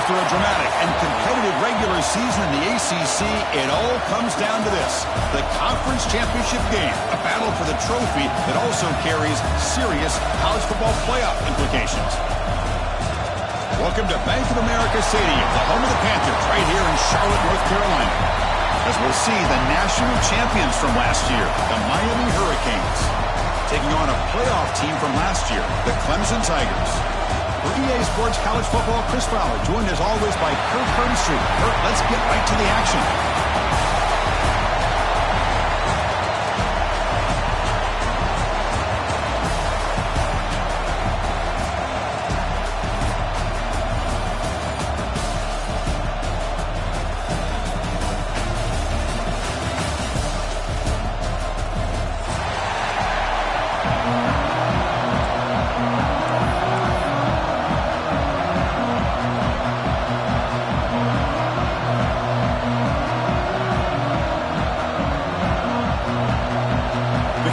After a dramatic and competitive regular season in the ACC, it all comes down to this: the conference championship game, a battle for the trophy that also carries serious college football playoff implications. Welcome to Bank of America Stadium, the home of the Panthers, right here in Charlotte, North Carolina, as we'll see the national champions from last year, the Miami Hurricanes, taking on a playoff team from last year, the Clemson Tigers. For EA Sports College Football, Chris Fowler, joined as always by Kurt Herbstreit. Kurt, let's get right to the action.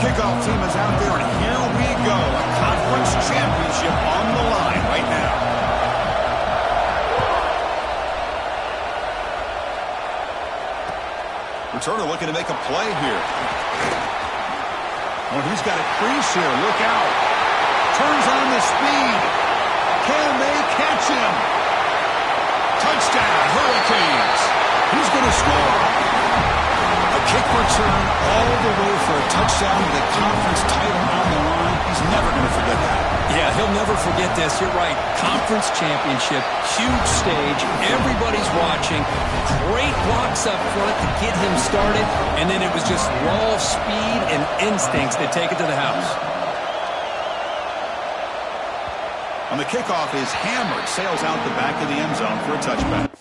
Kickoff team is out there, and here we go. A conference championship on the line right now. Returner looking to make a play here. Oh, he's got a crease here. Look out. Turns on the speed. Can they catch him? Touchdown, Hurricanes. Who's going to score? A kick return all the way for a touchdown with a conference title on the line. He's never going to forget that. Yeah, he'll never forget this. You're right. Conference championship, huge stage. Everybody's watching. Great blocks up front to get him started. And then it was just raw speed and instincts that take it to the house. On the kickoff is hammered. Sails out the back of the end zone for a touchback.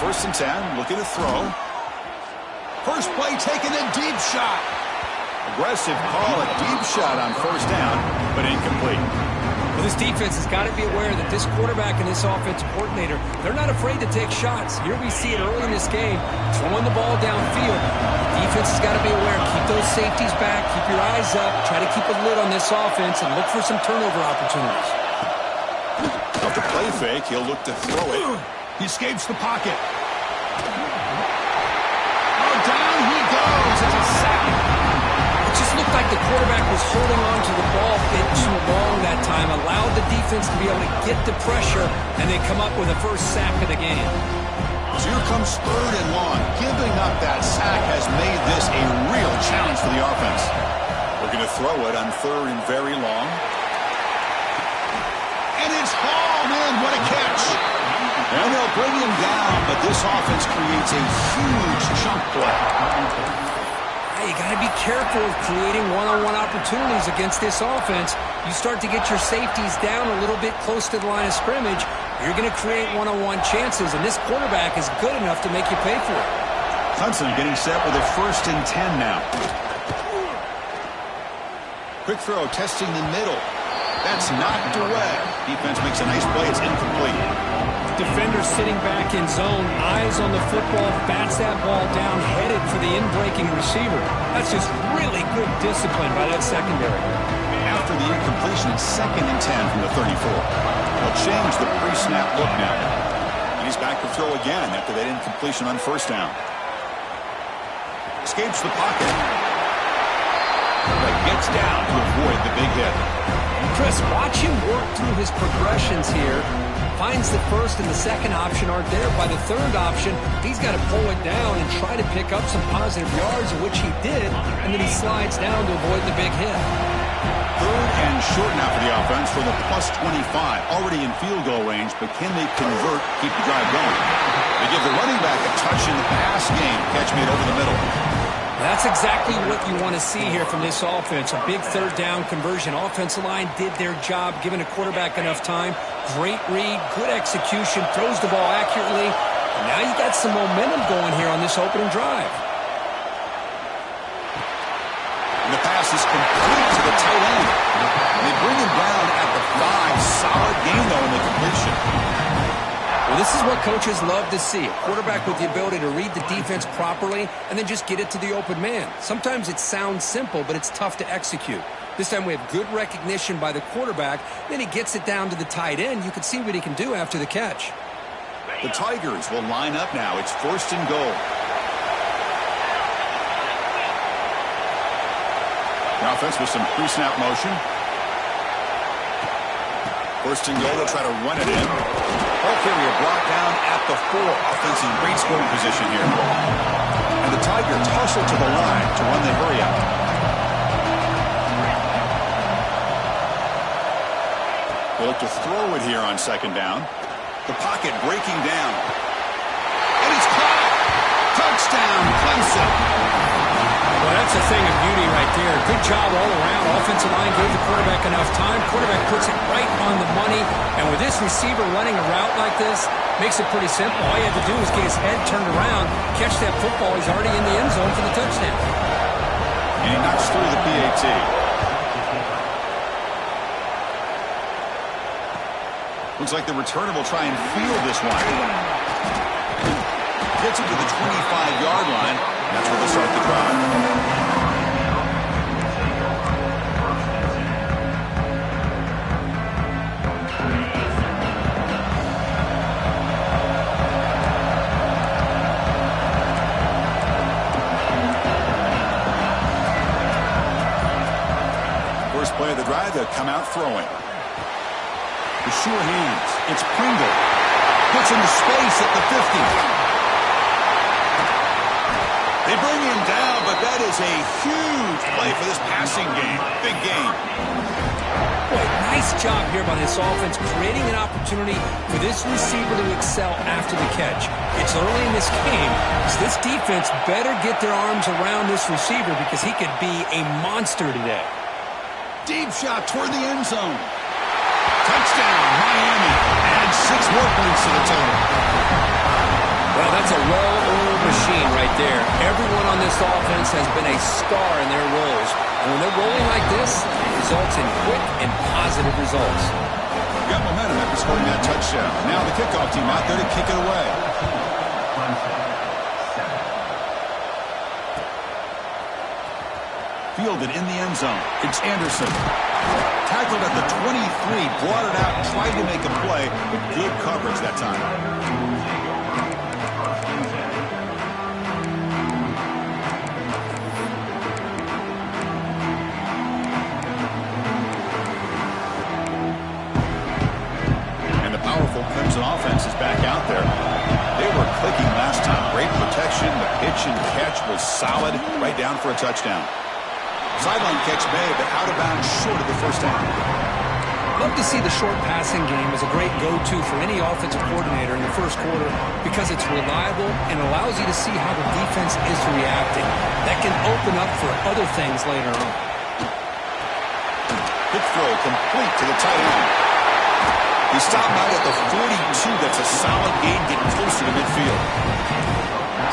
First and 10, looking to throw. First play taken, a deep shot. Aggressive call, a deep shot on first down, but incomplete. Well, this defense has got to be aware that this quarterback and this offensive coordinator, they're not afraid to take shots. Here we see it early in this game, throwing the ball downfield. The defense has got to be aware. Keep those safeties back. Keep your eyes up. Try to keep a lid on this offense and look for some turnover opportunities. Off the play fake, he'll look to throw it. He escapes the pocket. Oh, down he goes. It's a sack. It just looked like the quarterback was holding on to the ball a bit too long that time, allowed the defense to be able to get the pressure, and then come up with a first sack of the game. So here comes third and long. Giving up that sack has made this a real challenge for the offense. Looking to throw it on third and very long. And it's hauled in. What a catch. And they'll bring him down, but this offense creates a huge chunk play. You got to be careful of creating one-on-one opportunities against this offense. You start to get your safeties down a little bit close to the line of scrimmage, you're going to create one-on-one chances, and this quarterback is good enough to make you pay for it. Clemson getting set with a 1st and 10 now. Quick throw, testing the middle. That's knocked away. Defense makes a nice play. It's incomplete. Defender sitting back in zone, eyes on the football, bats that ball down, headed for the in-breaking receiver. That's just really good discipline by that secondary. After the incompletion, it's 2nd and 10 from the 34. They'll change the pre-snap look now. And he's back to throw again after that incompletion on 1st down. Escapes the pocket. But gets down to avoid the big hit. Chris, watch him work through his progressions here. Finds the 1st and the 2nd option aren't there. By the 3rd option, he's got to pull it down and try to pick up some positive yards, which he did, and then he slides down to avoid the big hit. 3rd and short now for the offense for the +25. Already in field goal range, but can they convert, keep the drive going? They give the running back a touch in the pass game. Catch made over the middle. That's exactly what you want to see here from this offense. A big 3rd down conversion. Offensive line did their job, giving a quarterback enough time. Great read, good execution, throws the ball accurately. And now you got some momentum going here on this opening drive. And the pass is complete to the tight end. And they bring him down at the 5. Solid game, though, in the completion. Well, this is what coaches love to see. A quarterback with the ability to read the defense properly and then just get it to the open man. Sometimes it sounds simple, but it's tough to execute. This time we have good recognition by the quarterback. Then he gets it down to the tight end. You can see what he can do after the catch. The Tigers will line up now. It's 1st and goal. The offense with some pre-snap motion. 1st and goal. They'll try to run it in. Ball carrier brought down at the 4. Offense in great scoring position here. And the Tigers hustle to the line to run the hurry up. They look to throw it here on 2nd down. The pocket breaking down. And it's caught. Touchdown, Clemson. Well, that's a thing of beauty right there. Good job all around. Offensive line gave the quarterback enough time. Quarterback puts it right on the money. And with this receiver running a route like this, makes it pretty simple. All you have to do is get his head turned around, catch that football. He's already in the end zone for the touchdown. And he knocks through the PAT. Looks like the returner will try and field this one. Gets it to the 25-yard line. That's where they'll start the drive. First play of the drive, they'll come out throwing. The sure hands. It's Pringle. Gets into space at the 50. They bring him down, but that is a huge play for this passing game. Big game. Boy, nice job here by this offense, creating an opportunity for this receiver to excel after the catch. It's early in this game, so this defense better get their arms around this receiver because he could be a monster today. Deep shot toward the end zone. Touchdown, Miami. Adds 6 more points to the total. Well, that's a well-oiled machine right there. Everyone on this offense has been a star in their roles. And when they're rolling like this, it results in quick and positive results. Got momentum after scoring that touchdown. Now the kickoff team out there to kick it away. Fielded in the end zone. It's Anderson. Tackled at the 23, brought it out, tried to make a play, but good coverage that time. Clemson offense is back out there. They were clicking last time. Great protection. The pitch and catch was solid. Right down for a touchdown. Sideline catch made, but out of bounds short of the 1st down. Love to see the short passing game as a great go-to for any offensive coordinator in the 1st quarter because it's reliable and allows you to see how the defense is reacting. That can open up for other things later on. Quick throw complete to the tight end. He stopped out at the 42. That's a solid gain, getting closer to midfield.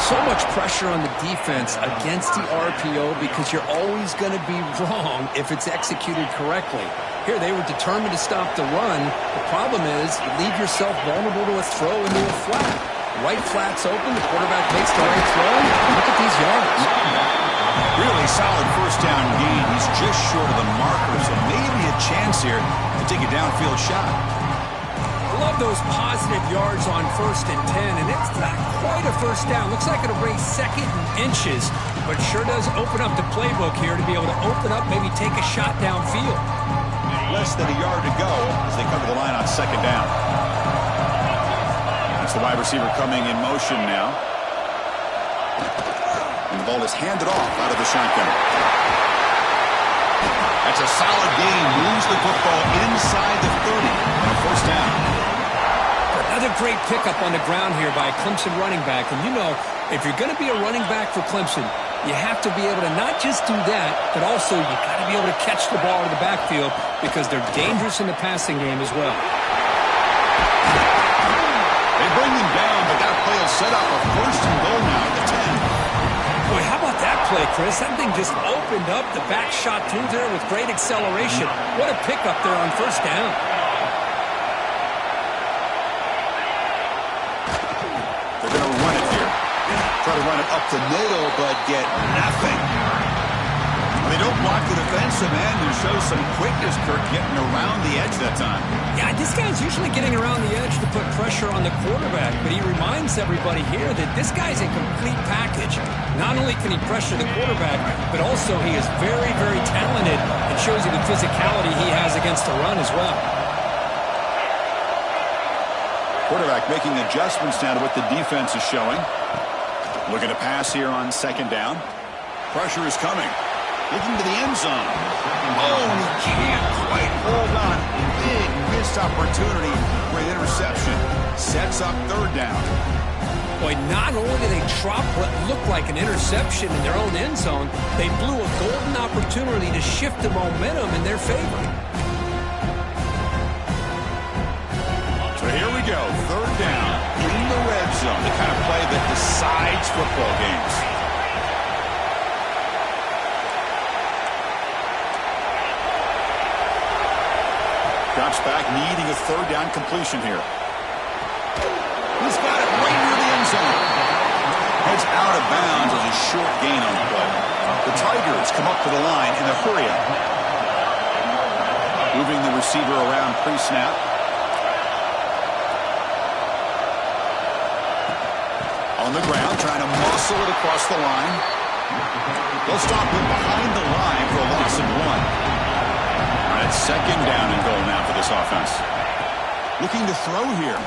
So much pressure on the defense against the RPO because you're always going to be wrong if it's executed correctly. Here, they were determined to stop the run. The problem is you leave yourself vulnerable to a throw into a flat. Right flat's open. The quarterback makes the right throw. Look at these yards. Really solid first down gain. He's just short of the marker, so maybe a chance here to take a downfield shot. I love those positive yards on 1st and 10, and it's not quite a first down. Looks like it'll bring 2nd and inches, but sure does open up the playbook here to be able to open up, maybe take a shot downfield. Less than a yard to go as they come to the line on 2nd down. That's the wide receiver coming in motion now. And the ball is handed off out of the shotgun. That's a solid gain. Moves the football inside the 30 on a 1st down. Another great pickup on the ground here by a Clemson running back. And you know, if you're going to be a running back for Clemson, you have to be able to not just do that, but also you got to be able to catch the ball in the backfield because they're dangerous in the passing game as well. They bring him down, but that play will set up a 1st and goal now at the 10. Boy, how about that play, Chris? That thing just opened up. The back shot through there with great acceleration. What a pickup there on 1st down. They're going to run it here. Try to run it up the middle, but get nothing. They don't block the defensive end and show some quickness, Kirk, getting around the edge that time. Yeah, this guy's usually getting around the edge to put pressure on the quarterback, but he reminds everybody here that this guy's a complete package. Not only can he pressure the quarterback, but also he is very, very talented and shows you the physicality he has against the run as well. Quarterback making adjustments now to what the defense is showing. Looking to pass here on 2nd down. Pressure is coming. Looking to the end zone. Oh, he can't quite hold on. Big missed opportunity for an interception. Sets up 3rd down. Boy, not only did they drop what looked like an interception in their own end zone, they blew a golden opportunity to shift the momentum in their favor. So here we go. 3rd down in the red zone. The kind of play that decides football games. Drops back, needing a 3rd down completion here. He's got it right near the end zone. Heads out of bounds as a short gain on the play. The Tigers come up to the line in a hurry-up. Moving the receiver around pre-snap. On the ground, trying to muscle it across the line. They'll stop him behind the line for a loss of 1. That's 2nd down and goal now for this offense. Looking to throw here.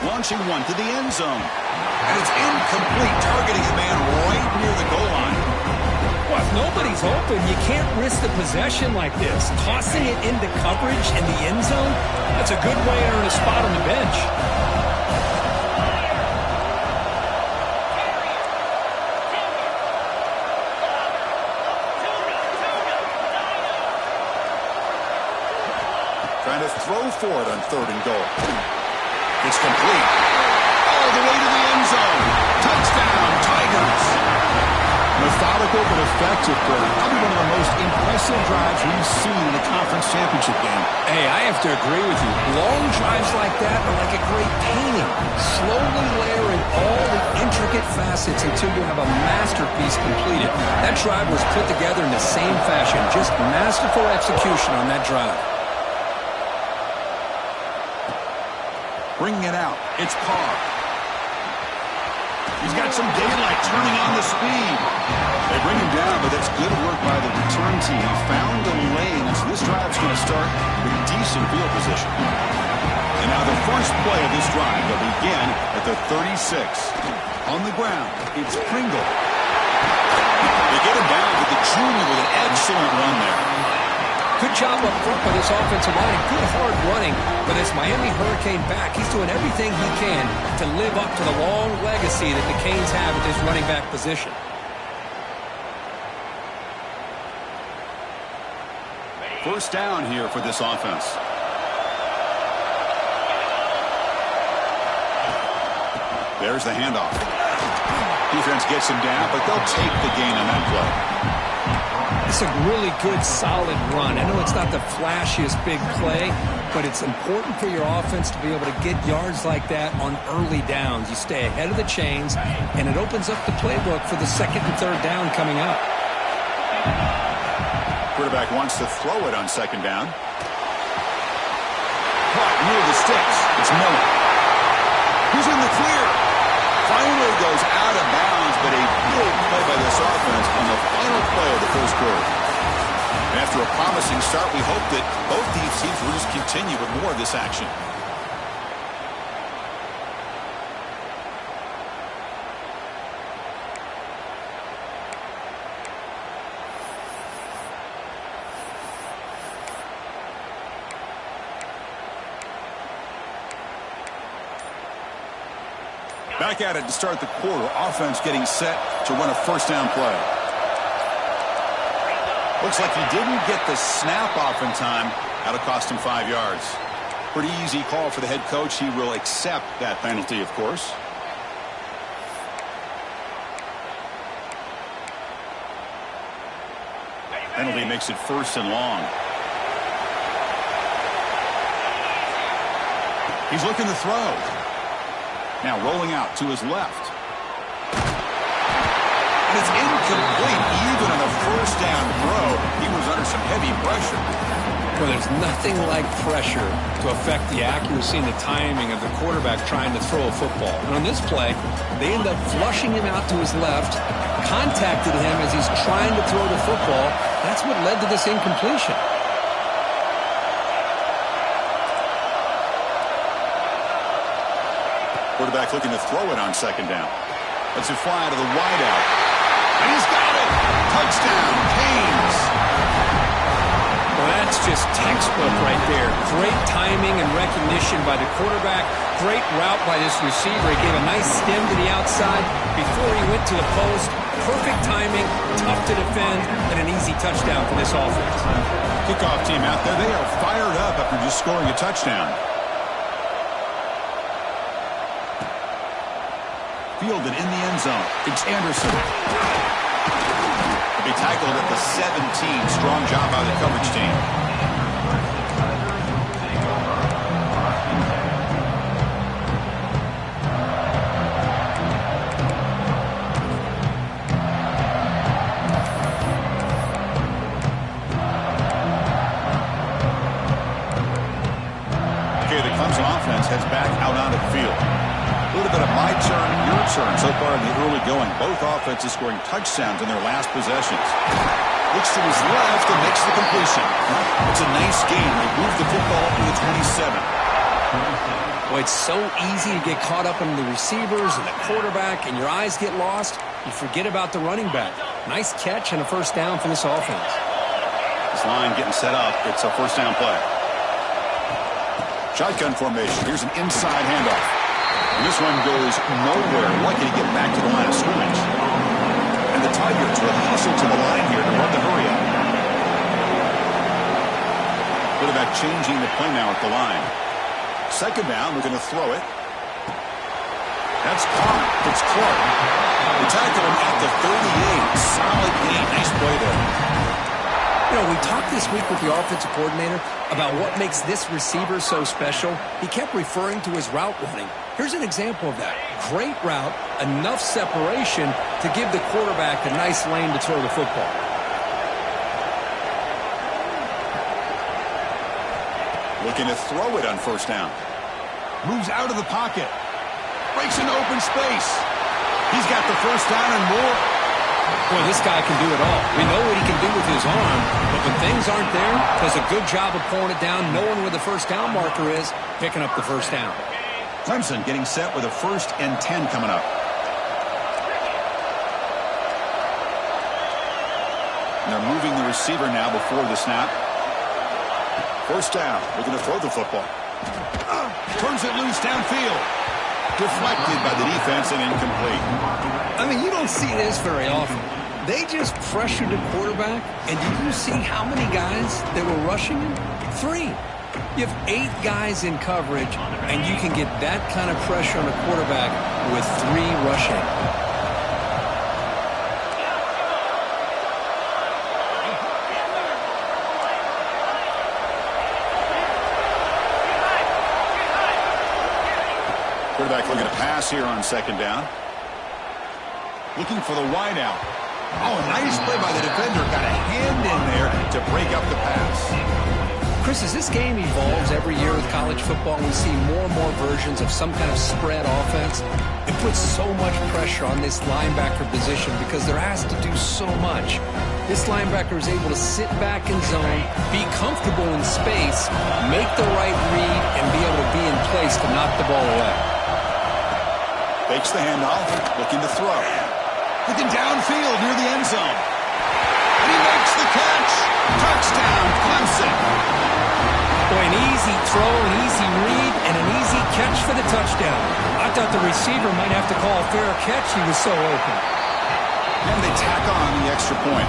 Launching one to the end zone. And it's incomplete, targeting a man right near the goal line. Well, if nobody's open, you can't risk the possession like this. Tossing it into coverage in the end zone, that's a good way to earn a spot on the bench. Trying to throw for it on 3rd and goal. It's complete. All the way to the end zone. Touchdown, Tigers. Methodical but effective play. Probably one of the most impressive drives we've seen in a conference championship game. Hey, I have to agree with you. Long drives like that are like a great painting. Slowly layering all the intricate facets until you have a masterpiece completed. That drive was put together in the same fashion. Just masterful execution on that drive. Bringing it out. It's Carr. He's got some daylight turning on the speed. They bring him down, but that's good work by the return team. He found a lane, so this drive's going to start with decent field position. And now the first play of this drive will begin at the 36. On the ground, it's Pringle. They get him down to the junior with an excellent run there. Good job up front by this offensive line. Good hard running for this Miami Hurricane back. He's doing everything he can to live up to the long legacy that the Canes have at this running back position. First down here for this offense. There's the handoff. Defense gets him down, but they'll take the gain on that play. It's a really good, solid run. I know it's not the flashiest big play, but it's important for your offense to be able to get yards like that on early downs. You stay ahead of the chains, and it opens up the playbook for the second and third down coming up. Quarterback wants to throw it on second down. Caught near the sticks. It's Miller. He's in the clear. Finally goes out of bounds, but a big play by this offense on the final play of the first quarter. And after a promising start, we hope that both these teams will just continue with more of this action. Back at it to start the quarter. Offense getting set to run a first down play. Looks like he didn't get the snap off in time. That'll cost him 5 yards. Pretty easy call for the head coach. He will accept that penalty, of course. Penalty makes it first and long. He's looking to throw. Now rolling out to his left. And it's incomplete. Even on a first down throw, he was under some heavy pressure. Well, there's nothing like pressure to affect the accuracy and the timing of the quarterback trying to throw a football. And on this play, they end up flushing him out to his left, contacted him as he's trying to throw the football. That's what led to this incompletion. Quarterback looking to throw it on second down. Lets it fly to the wideout. And he's got it! Touchdown, Canes! Well, that's just textbook right there. Great timing and recognition by the quarterback. Great route by this receiver. He gave a nice stem to the outside before he went to the post. Perfect timing, tough to defend, and an easy touchdown for this offense. Kickoff team out there. They are fired up after just scoring a touchdown. Fielded in the end zone. It's Anderson. They tackled at the 17. Strong job by the coverage team. Okay, the Clemson offense heads back out onto the field. A little bit of my turn, your turn so far in the early going. Both offenses scoring touchdowns in their last possessions. Looks to his left and makes the completion. It's a nice game. They move the football to the 27. Boy, it's so easy to get caught up in the receivers and the quarterback, and your eyes get lost. You forget about the running back. Nice catch and a first down for this offense. This line getting set up. It's a first down play. Shotgun formation. Here's an inside handoff. And this one goes nowhere. Lucky to get back to the line of scrimmage. And the Tigers will hustle to the line here to run the hurry up. Quarterback changing the play now at the line. Second down, we're going to throw it. That's caught. It's Clark. They tackle him at the 38. Solid gain. Nice play there. You know, we talked this week with the offensive coordinator about what makes this receiver so special. He kept referring to his route running. Here's an example of that. Great route, enough separation to give the quarterback a nice lane to throw the football. Looking to throw it on first down. Moves out of the pocket. Breaks into open space. He's got the first down and more. Boy, this guy can do it all. We know what he can do with his arm, but when things aren't there, does a good job of pulling it down, knowing where the first down marker is, picking up the first down. Clemson getting set with a 1st and 10 coming up. And they're moving the receiver now before the snap. First down. We're going to throw the football. Turns it loose downfield. Deflected by the defense and incomplete. I mean, you don't see this very often. They just pressured the quarterback, and did you see how many guys that were rushing him? 3. You have 8 guys in coverage, and you can get that kind of pressure on a quarterback with 3 rushing. Quarterback looking to pass here on second down. Looking for the wide out. Oh, nice play by the defender. Got a hand in there to break up the pass. Chris, as this game evolves every year with college football, we see more and more versions of some kind of spread offense. It puts so much pressure on this linebacker position because they're asked to do so much. This linebacker is able to sit back in zone, be comfortable in space, make the right read, and be able to be in place to knock the ball away. Fakes the handoff, looking to throw. Looking downfield near the end zone. And he makes the catch. Touchdown, Clemson. Boy, an easy throw, an easy read, and an easy catch for the touchdown. I thought the receiver might have to call a fair catch. He was so open. And they tack on the extra point.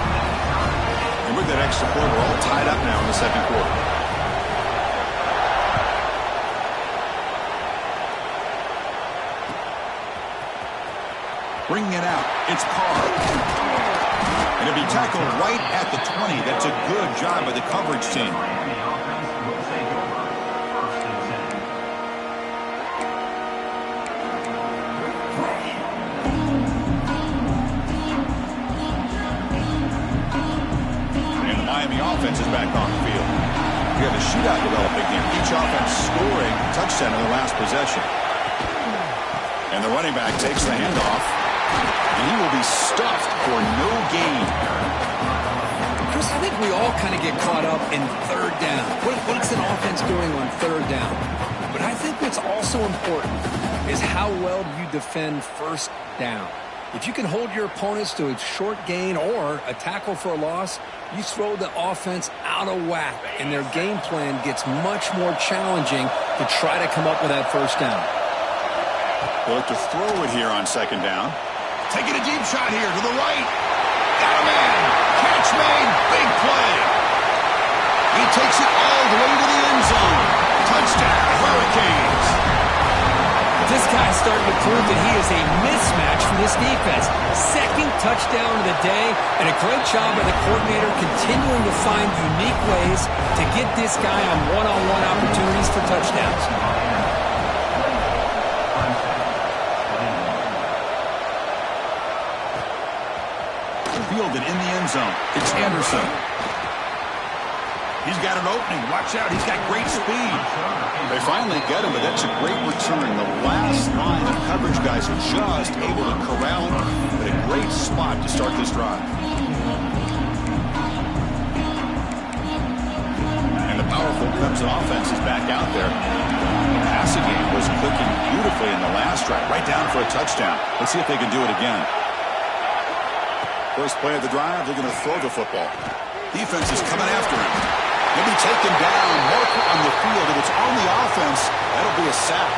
And with that extra point, we're all tied up now in the second quarter. Bringing it out. It's Carr. And it'll be tackled right at the 20. That's a good job by the coverage team. And the Miami offense is back on the field. We have a shootout developing here. Each offense scoring a touchdown in the last possession. And the running back takes the handoff. And he will be stuffed for no gain. Chris, I think we all kind of get caught up in third down. What's an offense doing on third down? But I think what's also important is how well do you defend first down. If you can hold your opponents to a short gain or a tackle for a loss, you throw the offense out of whack, and their game plan gets much more challenging to try to come up with that first down. They'll look to throw it here on second down. Taking a deep shot here to the right. Got a man. Catch made. Big play. He takes it all the way to the end zone. Touchdown, Hurricanes. This guy's starting to prove that he is a mismatch for this defense. Second touchdown of the day, and a great job by the coordinator continuing to find unique ways to get this guy on one-on-one opportunities for touchdowns. Fielded in the end zone. It's Anderson. He's got an opening. Watch out. He's got great speed. They finally get him, but that's a great return. The last line of coverage guys are just able to corral him. But a great spot to start this drive. And the powerful Clemson offense is back out there. The passing game was clicking beautifully in the last drive. Right down for a touchdown. Let's see if they can do it again. First play of the drive, they're going to throw the football. Defense is coming after him. He'll be taken down, marker on the field. If it's on the offense, that'll be a sack.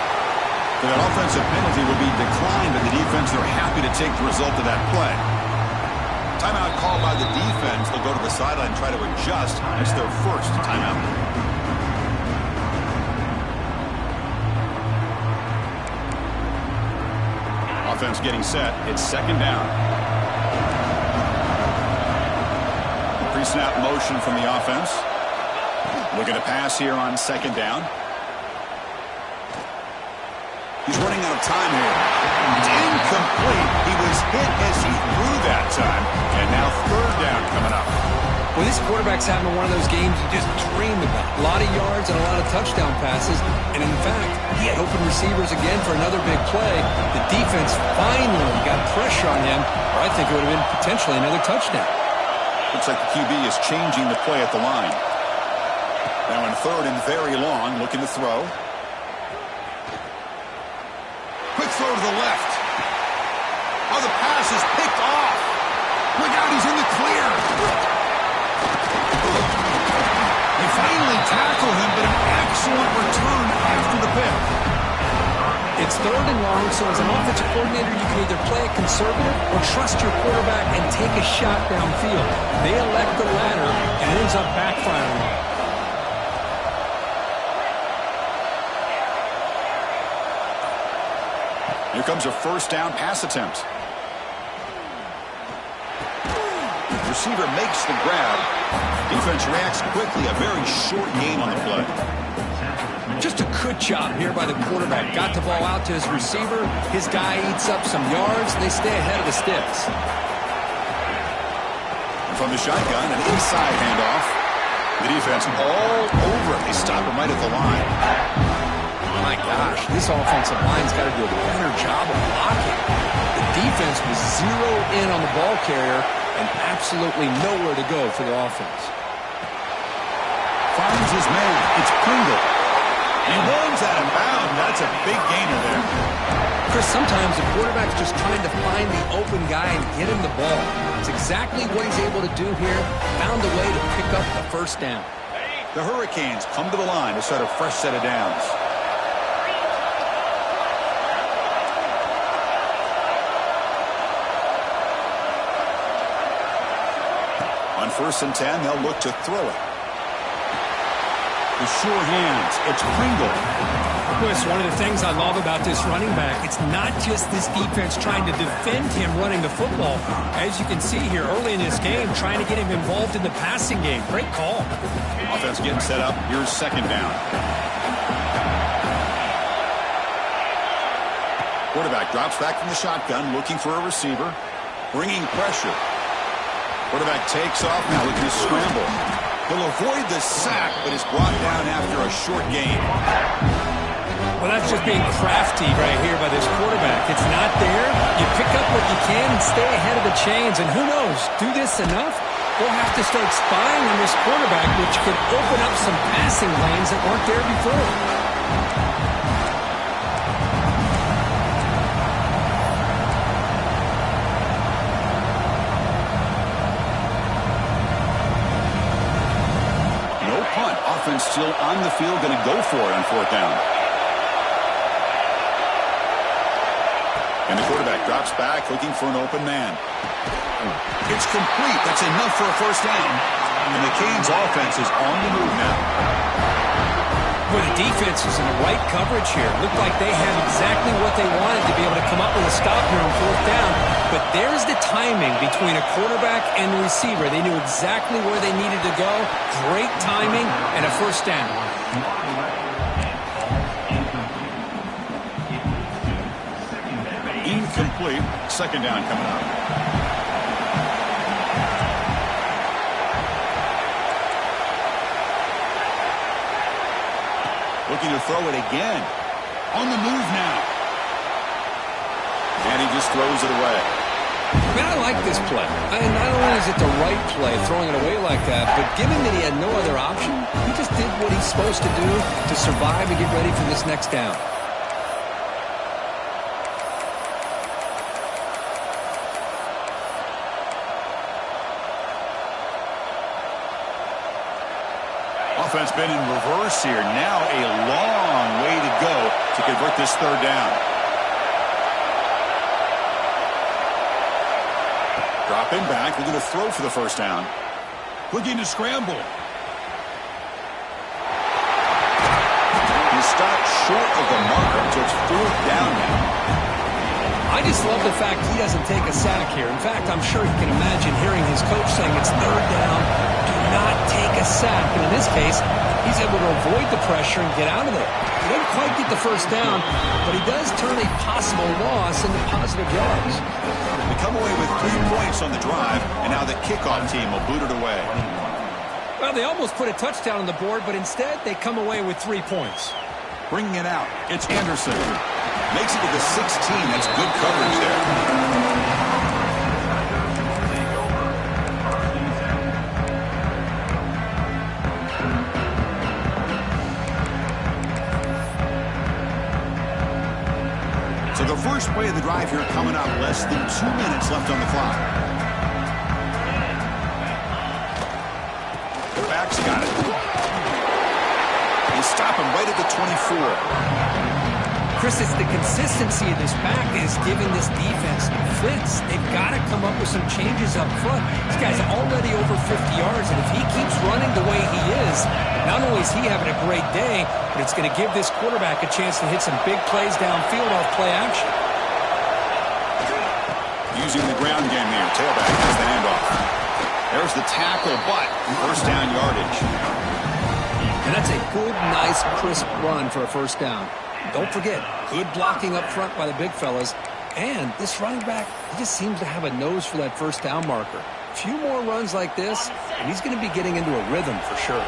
But that offensive penalty will be declined by the defense. They're happy to take the result of that play. Timeout called by the defense. They'll go to the sideline and try to adjust. It's their first timeout. Offense getting set. It's second down. Pre-snap motion from the offense. Looking to pass here on second down. He's running out of time here. It's incomplete. He was hit as he threw that time. And now third down coming up. Well, this quarterback's having one of those games you just dream about. A lot of yards and a lot of touchdown passes. And in fact, he had open receivers again for another big play. The defense finally got pressure on him, or I think it would have been potentially another touchdown. Looks like the QB is changing the play at the line. Now in third and very long, looking to throw. Quick throw to the left. Oh, the pass is picked off. Look out, he's in the clear. They finally tackle him, but an excellent return after the pick. It's third and long, so as an offensive coordinator, you can either play it conservative or trust your quarterback and take a shot downfield. They elect the latter, and it ends up backfiring. Here comes a first down pass attempt. Receiver makes the grab. Defense reacts quickly. A very short game on the play. Just a good job here by the quarterback. Got the ball out to his receiver. His guy eats up some yards. They stay ahead of the sticks. From the shotgun, an inside handoff. The defense all over it. They stop him right at the line. My gosh, this offensive line's got to do a better job of blocking. The defense was zeroed in on the ball carrier and absolutely nowhere to go for the offense. Finds his man. It's Pringle. He runs out of bounds. That's a big gainer there. Chris, sometimes the quarterback's just trying to find the open guy and get him the ball. It's exactly what he's able to do here. Found a way to pick up the first down. The Hurricanes come to the line to start a fresh set of downs. On 1st and 10, they'll look to throw it. The sure hands. It's Pringle. Chris, one of the things I love about this running back, it's not just this defense trying to defend him running the football. As you can see here early in this game, trying to get him involved in the passing game. Great call. Offense getting set up. Here's 2nd down. Quarterback drops back from the shotgun, looking for a receiver. Bringing pressure. Quarterback takes off now, looking to scramble. He'll avoid the sack, but is brought down after a short gain. Well, that's just being crafty right here by this quarterback. It's not there. You pick up what you can and stay ahead of the chains. And who knows, do this enough, we'll have to start spying on this quarterback, which could open up some passing lanes that weren't there before. Offense still on the field, going to go for it on 4th down. And the quarterback drops back, looking for an open man. It's complete. That's enough for a first down. And the Canes offense is on the move now. Well, the defense was in the right coverage here. Looked like they had exactly what they wanted to be able to come up with a stop here on 4th down. But there's the timing between a quarterback and the receiver. They knew exactly where they needed to go. Great timing and a first down. Incomplete. 2nd down coming up. Looking to throw it again. On the move now. And he just throws it away. Man, I like this play. Not only is it the right play, throwing it away like that, but given that he had no other option, he just did what he's supposed to do to survive and get ready for this next down. Offense been in reverse here. Now a long way to go to convert this 3rd down. Dropping back. We're going to throw for the first down. Looking to scramble. He stopped short of the marker, so it's 4th down now. I just love the fact he doesn't take a sack here. In fact, I'm sure you can imagine hearing his coach saying it's 3rd down. Do not take a sack. And in this case, he's able to avoid the pressure and get out of there. He didn't quite get the first down, but he does turn a possible loss into positive yards. They come away with 3 points on the drive, and now the kickoff team will boot it away. Well, they almost put a touchdown on the board, but instead they come away with 3 points. Bringing it out, it's Anderson. Makes it to the 16. That's good coverage there. So the first play of the drive here coming up, less than 2 minutes left on the clock. The back's got it. They stop him right at the 24. Chris, it's the consistency of this back is giving this defense fits. They've got to come up with some changes up front. This guy's already over 50 yards, and if he keeps running the way he is, not only is he having a great day, but it's going to give this quarterback a chance to hit some big plays downfield off play action. Using the ground game here. Tailback has the handoff. There's the tackle, but first down yardage. And that's a good, nice, crisp run for a first down. Don't forget, good blocking up front by the big fellas. And this running back, he just seems to have a nose for that first down marker. A few more runs like this, and he's going to be getting into a rhythm for sure.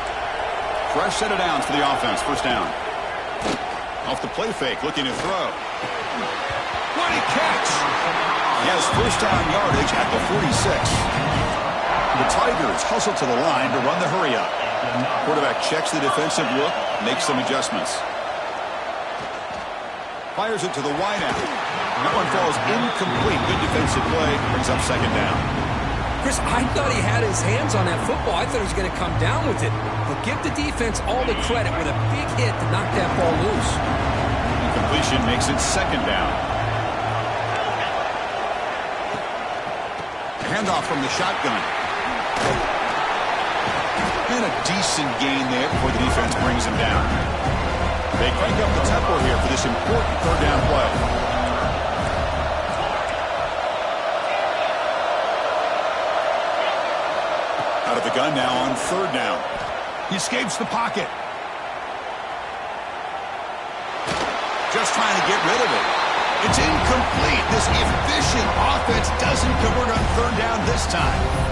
Fresh set of downs for the offense. First down. Off the play fake, looking to throw. What a catch! He has first down yardage at the 46. The Tigers hustle to the line to run the hurry up. Quarterback checks the defensive look, makes some adjustments. Fires it to the wideout. That one falls incomplete. Good defensive play. Brings up second down. Chris, I thought he had his hands on that football. I thought he was going to come down with it. But give the defense all the credit with a big hit to knock that ball loose. Incompletion makes it second down. Handoff from the shotgun. And a decent gain there before the defense brings him down. They crank up the tempo here for this important third down play. Out of the gun now on third down. He escapes the pocket. Just trying to get rid of it. It's incomplete. This efficient offense doesn't convert on third down this time.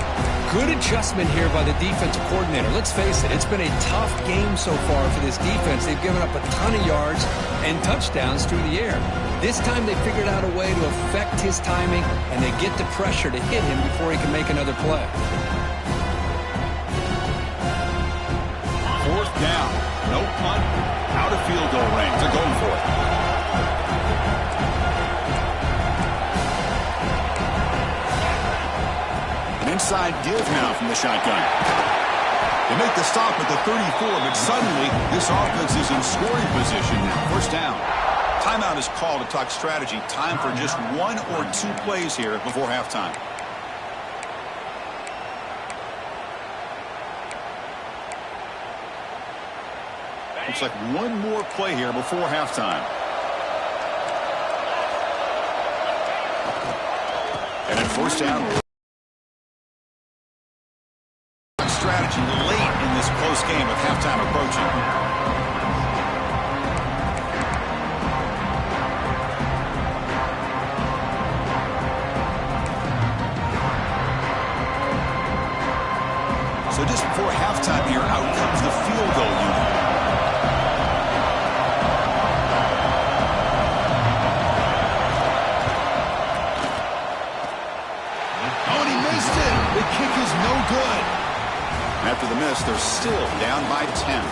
Good adjustment here by the defensive coordinator. Let's face it, it's been a tough game so far for this defense. They've given up a ton of yards and touchdowns through the air. This time they figured out a way to affect his timing, and they get the pressure to hit him before he can make another play. Fourth down. No punt. Out of field goal range. They're going for it. Inside give now from the shotgun. They make the stop at the 34, but suddenly this offense is in scoring position now. First down. Timeout is called to talk strategy. Time for just one or two plays here before halftime. Looks like one more play here before halftime. And at first down. Strategy late in this close game with halftime approaching. So just before halftime here, out comes the field goal unit. Oh, and he missed it. The kick is no good. After the miss, they're still down by 10.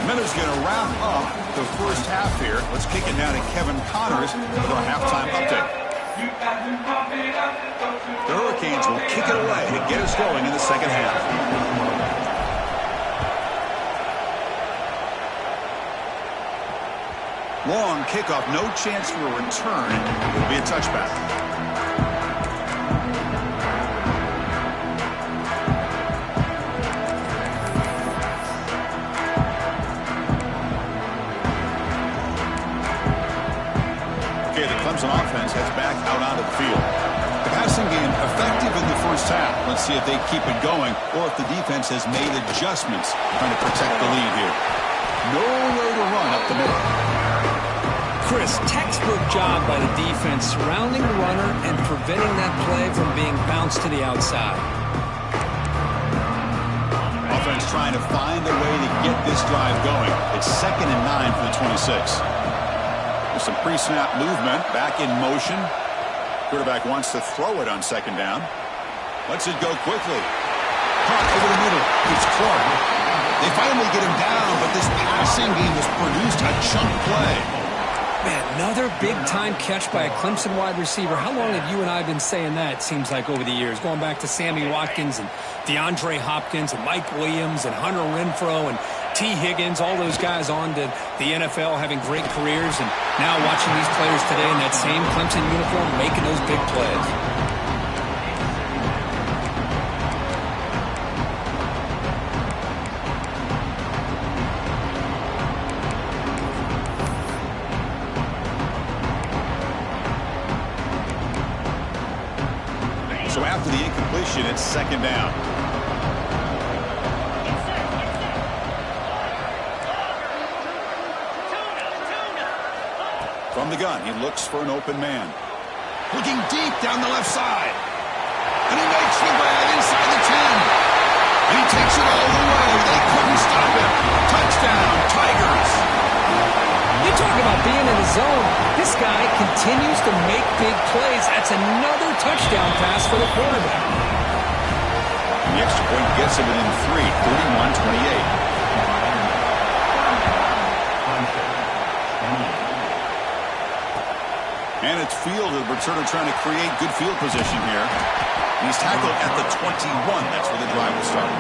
Miller's going to wrap up the first half here. Let's kick it down to Kevin Connors for a halftime update. The Hurricanes will kick it away to get us going in the second half. Long kickoff, no chance for a return. It'll be a touchback. Clemson offense heads back out onto the field. The passing game effective in the first half. Let's see if they keep it going or if the defense has made adjustments trying to protect the lead here. Nowhere to run up the middle. Chris, textbook job by the defense surrounding the runner and preventing that play from being bounced to the outside. Offense trying to find a way to get this drive going. It's 2nd and 9 for the 26. There's some pre-snap movement, back in motion. Quarterback wants to throw it on second down. Lets it go quickly. Caught over the middle. It's Clark. They finally get him down, but this passing game has produced a chunk play. Man, another big-time catch by a Clemson wide receiver. How long have you and I been saying that, it seems like, over the years? Going back to Sammy Watkins and DeAndre Hopkins and Mike Williams and Hunter Renfrow and T. Higgins, all those guys on to the NFL having great careers, and now watching these players today in that same Clemson uniform making those big plays. So after the incompletion, it's second down. From the gun, he looks for an open man. Looking deep down the left side. And he makes the grab inside the 10. And he takes it all the way. They couldn't stop him. Touchdown, Tigers. You talk about being in the zone. This guy continues to make big plays. That's another touchdown pass for the quarterback. The extra point gets him within 3, 31-28. And it's field. The returner trying to create good field position here. And he's tackled at the 21. That's where the drive will start.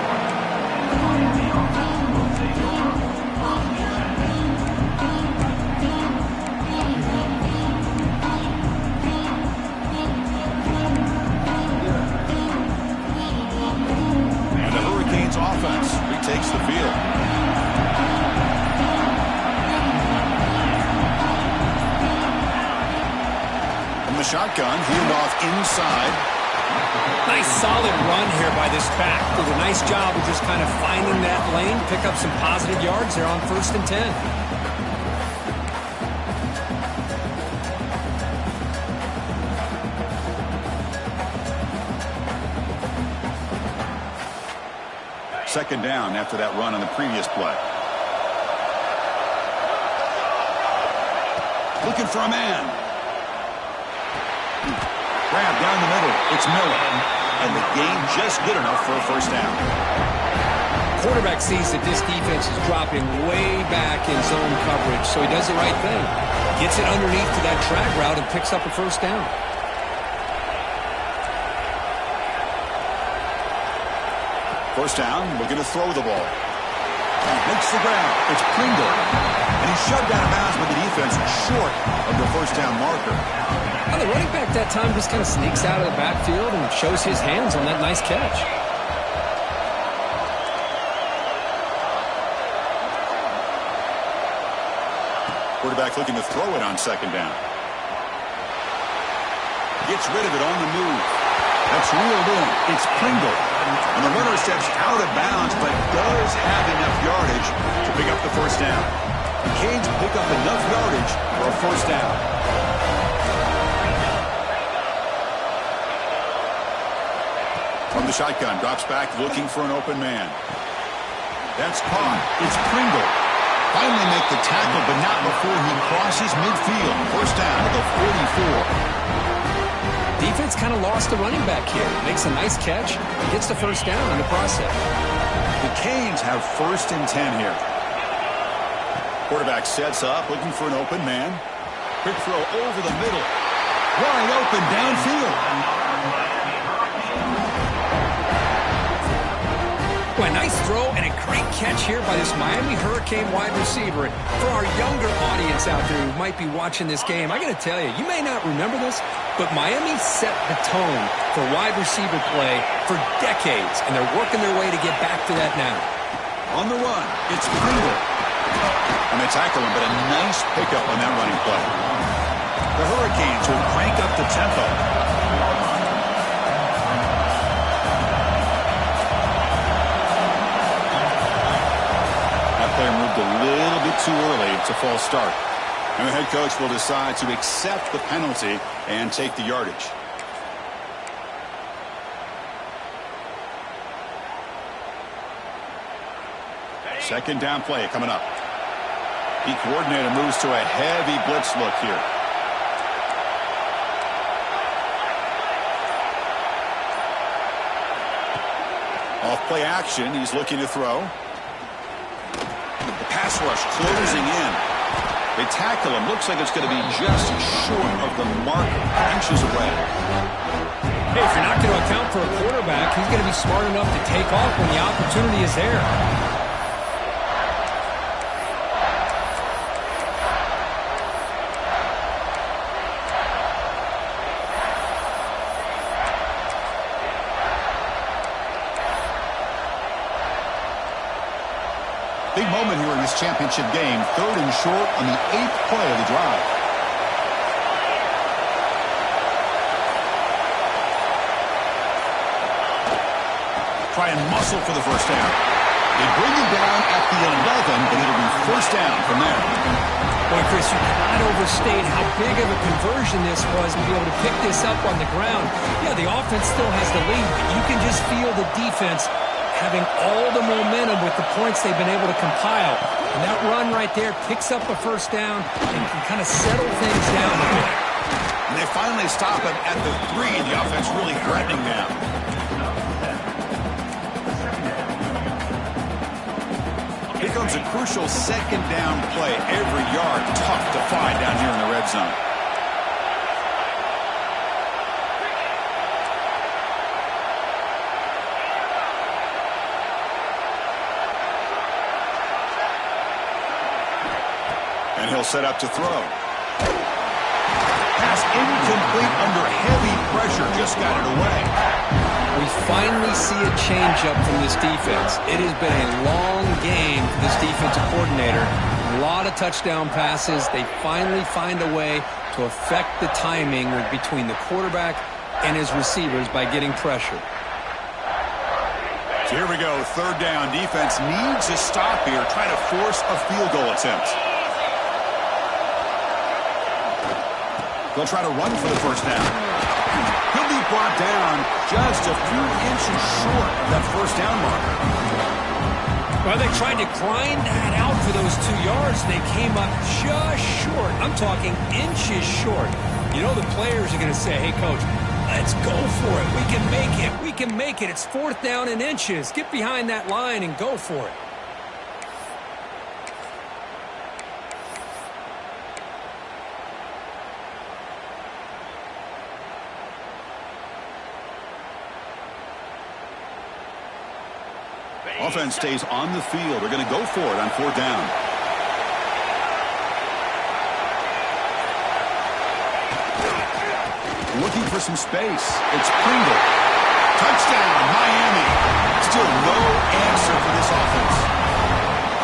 And the Hurricanes offense retakes the field. The shotgun, heeled off inside. Nice solid run here by this back. Did a nice job of just kind of finding that lane, pick up some positive yards there on 1st and 10. Second down after that run on the previous play. Looking for a man. Grab down the middle. It's Miller. And the gain just good enough for a first down. Quarterback sees that this defense is dropping way back in zone coverage, so he does the right thing. Gets it underneath to that track route and picks up a first down. First down, looking to throw the ball. Makes the grab. It's Pringle. And he's shoved out of bounds by the defense short of the first down marker. Well, the running back that time just kind of sneaks out of the backfield and shows his hands on that nice catch. Quarterback looking to throw it on second down. Gets rid of it on the move. That's reeled in. It's Pringle. And the runner steps out of bounds, but does have enough yardage to pick up the first down. The Canes pick up enough yardage for a first down. From the shotgun, drops back, looking for an open man. That's caught. It's Pringle. Finally make the tackle, but not before he crosses midfield. First down at the 44. Defense kind of lost the running back here. Makes a nice catch. Gets the first down in the process. The Canes have 1st and 10 here. Quarterback sets up, looking for an open man. Quick throw over the middle. Wide open downfield. Well, a nice throw and a great catch here by this Miami Hurricane wide receiver. For our younger audience out there who might be watching this game, I got to tell you, you may not remember this, but Miami set the tone for wide receiver play for decades, and they're working their way to get back to that now. On the run, it's Pringle. And they tackle him, but a nice pickup on that running play. The Hurricanes will crank up the tempo. That play moved a little bit too early. It's a false start. And the head coach will decide to accept the penalty and take the yardage. Second down play coming up. The coordinator moves to a heavy blitz look here. Off play action. He's looking to throw. The pass rush closing in. They tackle him. Looks like it's going to be just short of the mark, inches away. Hey, if you're not going to account for a quarterback, he's going to be smart enough to take off when the opportunity is there. Big moment here in this championship game. 3rd and short on the 8th play of the drive. Try and muscle for the first down. They bring him down at the 11, but it'll be first down from there. Boy, Chris, you cannot overstate how big of a conversion this was to be able to pick this up on the ground. Yeah, the offense still has the lead, but you can just feel the defense having all the momentum with the points they've been able to compile. And that run right there picks up a first down and can kind of settle things down a bit. And they finally stop him at the 3. The offense really threatening now. Here comes a crucial second down play. Every yard tough to find down here in the red zone. And he'll set up to throw. Pass incomplete under heavy pressure. Just got it away. We finally see a change-up from this defense. It has been a long game for this defensive coordinator. A lot of touchdown passes. They finally find a way to affect the timing between the quarterback and his receivers by getting pressure. So here we go. Third down. Defense needs a stop here. Try to force a field goal attempt. They'll try to run for the first down. He'll be brought down just a few inches short of that first down marker. Well, they tried to grind that out for those 2 yards. They came up just short. I'm talking inches short. You know the players are going to say, hey, Coach, let's go for it. We can make it. We can make it. It's 4th down in inches. Get behind that line and go for it. Offense stays on the field. They're going to go for it on 4th down. Looking for some space. It's Pringle. Touchdown, Miami. Still no answer for this offense.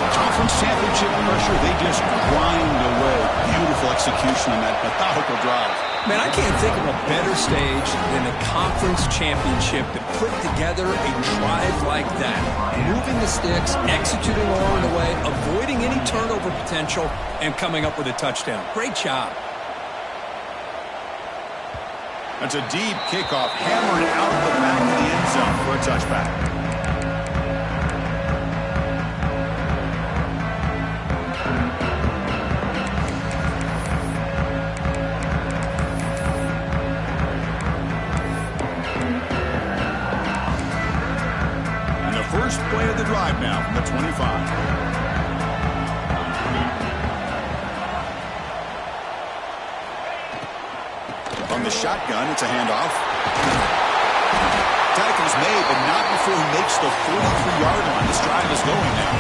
Conference championship pressure, they just grind away. Beautiful execution on that methodical drive. Man, I can't think of a better stage than the conference championship to put together a drive like that. Moving the sticks, executing along the way, avoiding any turnover potential, and coming up with a touchdown. Great job. That's a deep kickoff, hammered out the back of the end zone for a touchback. First play of the drive now from the 25. From the shotgun, it's a handoff. Tackle's made, but not before he makes the 43-yard line. This drive is going now.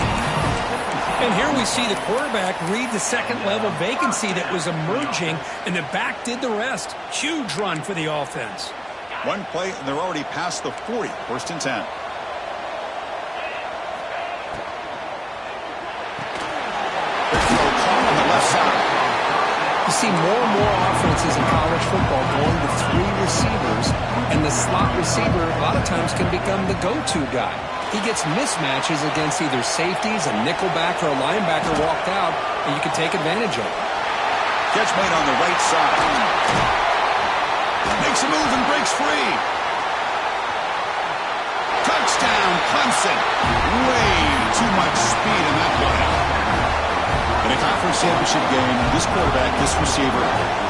And here we see the quarterback read the second-level vacancy that was emerging, and the back did the rest. Huge run for the offense. One play, and they're already past the 40. 1st and 10. You see more and more offenses in college football going to 3 receivers, and the slot receiver a lot of times can become the go-to guy. He gets mismatches against either safeties, a nickelback, or a linebacker walked out, and you can take advantage of it. Catch made on the right side. Makes a move and breaks free. Touchdown, Clemson. Way too much speed in that wideout. In a conference championship game, this quarterback, this receiver,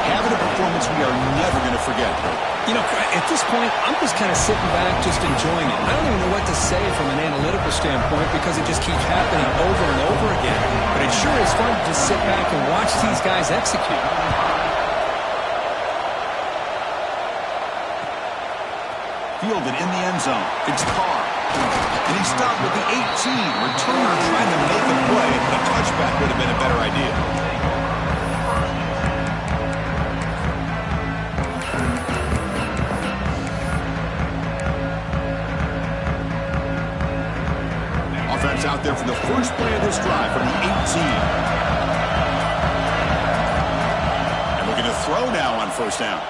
having a performance we are never going to forget. You know, at this point, I'm just kind of sitting back, just enjoying it. I don't even know what to say from an analytical standpoint because it just keeps happening over and over again. But it sure is fun to just sit back and watch these guys execute. Fielded in the end zone. It's Carr. And he stopped with the 18. Returner trying to make a play, but a touchback would have been a better idea. Offense out there for the first play of this drive from the 18. And looking to throw now on 1st down.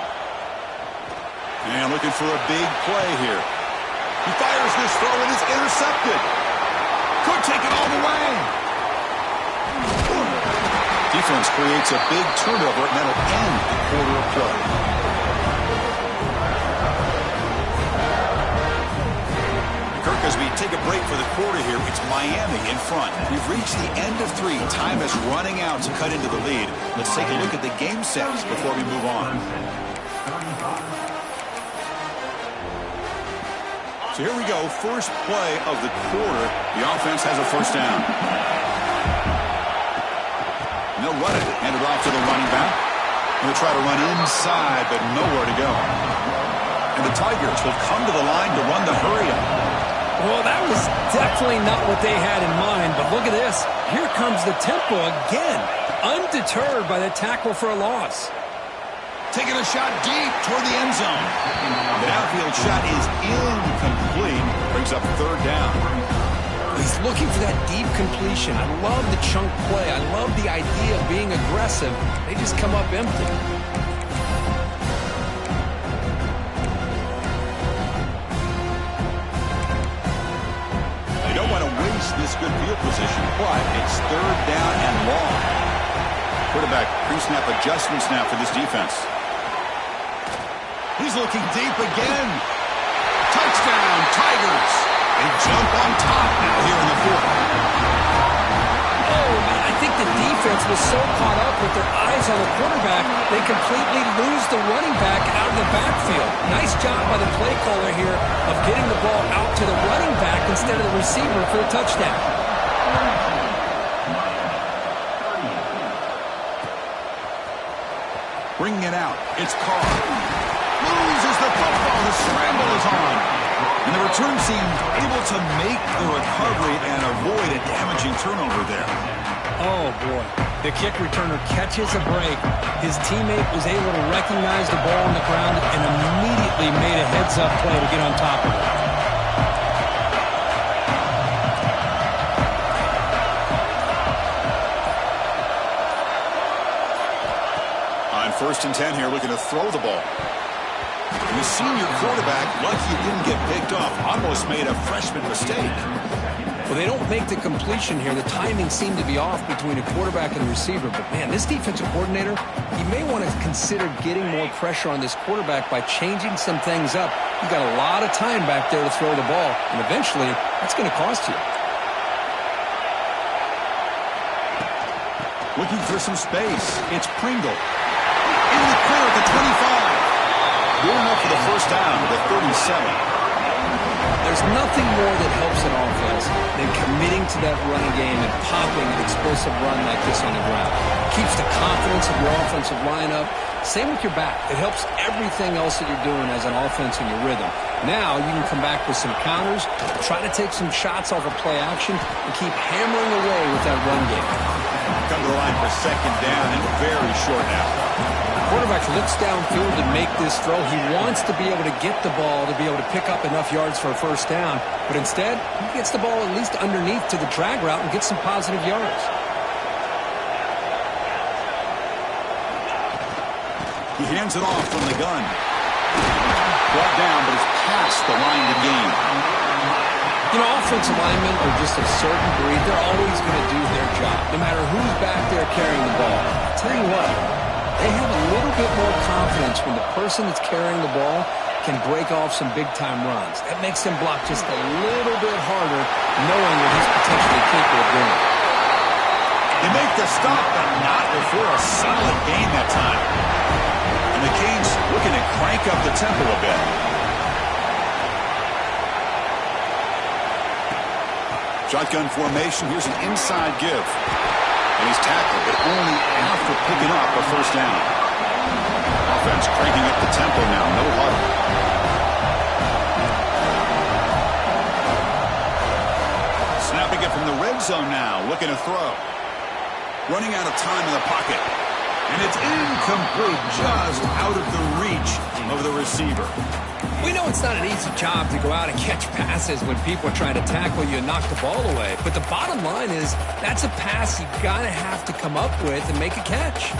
And looking for a big play here. He fires this throw and it's intercepted. Could take it all the way. defense creates a big turnover, and that'll end the quarter of play. Kirk, as we take a break for the quarter here, it's Miami in front. We've reached the end of 3. Time is running out to cut into the lead. Let's take a look at the game sets before we move on. So here we go. First play of the quarter. The offense has a first down. And they'll run it. Hand it off to the running back. They'll try to run inside, but nowhere to go. And the Tigers will come to the line to run the hurry-up. Well, that was definitely not what they had in mind, but look at this. Here comes the tempo again, undeterred by the tackle for a loss. Taking a shot deep toward the end zone. The downfield shot is incomplete. Brings up third down. He's looking for that deep completion. I love the chunk play. I love the idea of being aggressive. They just come up empty. They don't want to waste this good field position, but it's third down and long. Quarterback pre-snap adjustments now for this defense. He's looking deep again. Touchdown, Tigers. They jump on top now here in the fourth. Oh, man, I think the defense was so caught up with their eyes on the quarterback, they completely lose the running back out of the backfield. Nice job by the play caller here of getting the ball out to the running back instead of the receiver for the touchdown. Bringing it out, it's Carr. Loses the football, the scramble is on. And the return team able to make the recovery and avoid a damaging turnover there. Oh, boy. The kick returner catches a break. His teammate was able to recognize the ball on the ground and immediately made a heads-up play to get on top of it. On 1st and 10 here, looking to throw the ball. And the senior quarterback, lucky he didn't get picked off, almost made a freshman mistake. Well, they don't make the completion here. The timing seemed to be off between a quarterback and a receiver. But, man, this defensive coordinator, he may want to consider getting more pressure on this quarterback by changing some things up. You got a lot of time back there to throw the ball, and eventually that's going to cost you. Looking for some space. It's Pringle. Into the clear at the 25. Good enough for the first down to the 37. There's nothing more that helps an offense than committing to that running game and popping an explosive run like this on the ground. It keeps the confidence of your offensive lineup. Same with your back. It helps everything else that you're doing as an offense in your rhythm. Now you can come back with some counters, try to take some shots off of play action, and keep hammering away with that run game. Come to the line for second down and very short now. Quarterback looks downfield to make this throw. He wants to be able to get the ball to be able to pick up enough yards for a first down, but instead he gets the ball at least underneath to the drag route and gets some positive yards. He hands it off from the gun. Brought down, but it's past the line of the game. You know, offensive linemen are just a certain breed. They're always going to do their job, no matter who's back there carrying the ball. I'll tell you what, they have a little bit more confidence when the person that's carrying the ball can break off some big-time runs. That makes them block just a little bit harder, knowing what he's potentially capable of doing. They make the stop, but not before a solid gain that time. And the Canes looking to crank up the tempo a bit. Shotgun formation. Here's an inside give. And he's tackled, but only after picking up a first down. Offense cranking up the tempo now. No huddle. Snapping it from the red zone now. Looking to throw. Running out of time in the pocket. And it's incomplete, just out of the reach of the receiver. We know it's not an easy job to go out and catch passes when people are trying to tackle you and knock the ball away. But the bottom line is that's a pass you got to have to come up with and make a catch.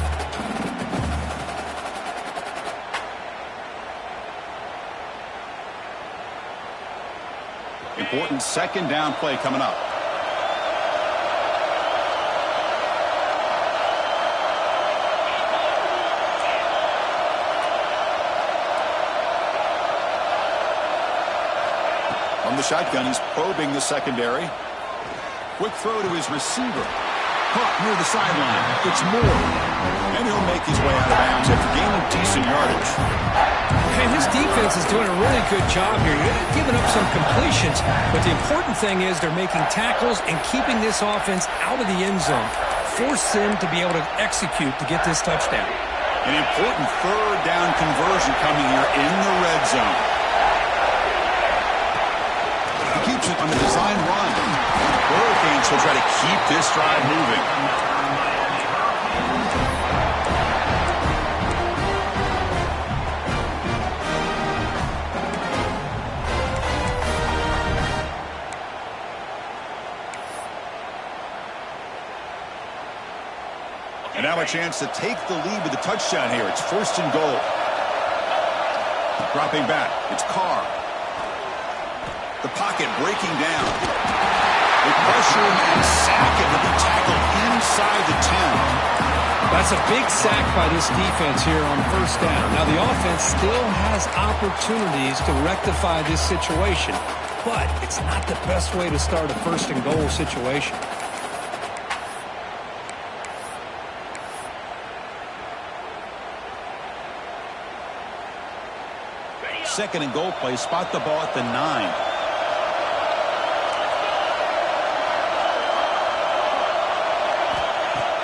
Important second down play coming up. the shotgun. He's probing the secondary. Quick throw to his receiver. Caught near the sideline. It's Moore. And he'll make his way out of bounds after gaining decent yardage. And his defense is doing a really good job here. You're giving up some completions, but the important thing is they're making tackles and keeping this offense out of the end zone. Force them to be able to execute to get this touchdown. An important third down conversion coming here in the red zone. He keeps it on the design run. Hurricanes will try to keep this drive moving. And now a chance to take the lead with a touchdown here. It's 1st and goal. Dropping back. It's Carr. The pocket breaking down. They pressure him and sack it. He'll be tackled inside the 10. That's a big sack by this defense here on 1st down. Now, the offense still has opportunities to rectify this situation, but it's not the best way to start a 1st and goal situation. Second and goal play. Spot the ball at the 9.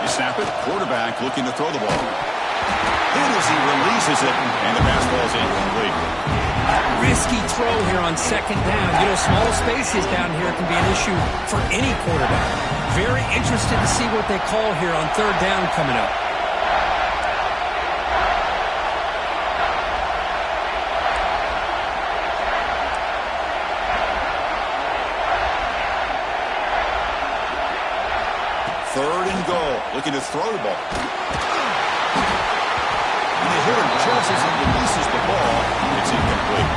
They snap it. Quarterback looking to throw the ball. Hit as he releases it, and the pass ball is incomplete. Risky throw here on 2nd down. You know, small spaces down here can be an issue for any quarterback. Very interested to see what they call here on 3rd down coming up. Looking to throw the ball. And they hit him just as he releases the ball. It's incomplete.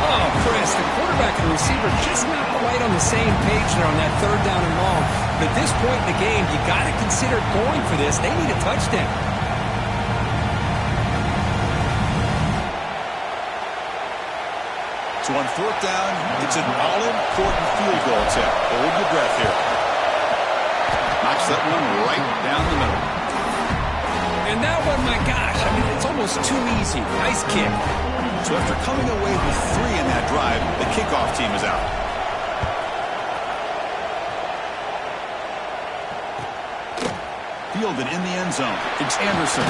Oh, Chris, the quarterback and the receiver just not quite on the same page there on that 3rd down and long. But at this point in the game, you got to consider going for this. They need a touchdown. So on 4th down, it's an all-important field goal attempt. Hold your breath here. Knocks that one right down the middle. And that one, my gosh, I mean, it's almost too easy. Nice kick. So after coming away with 3 in that drive, the kickoff team is out. Fielded in the end zone. It's Anderson.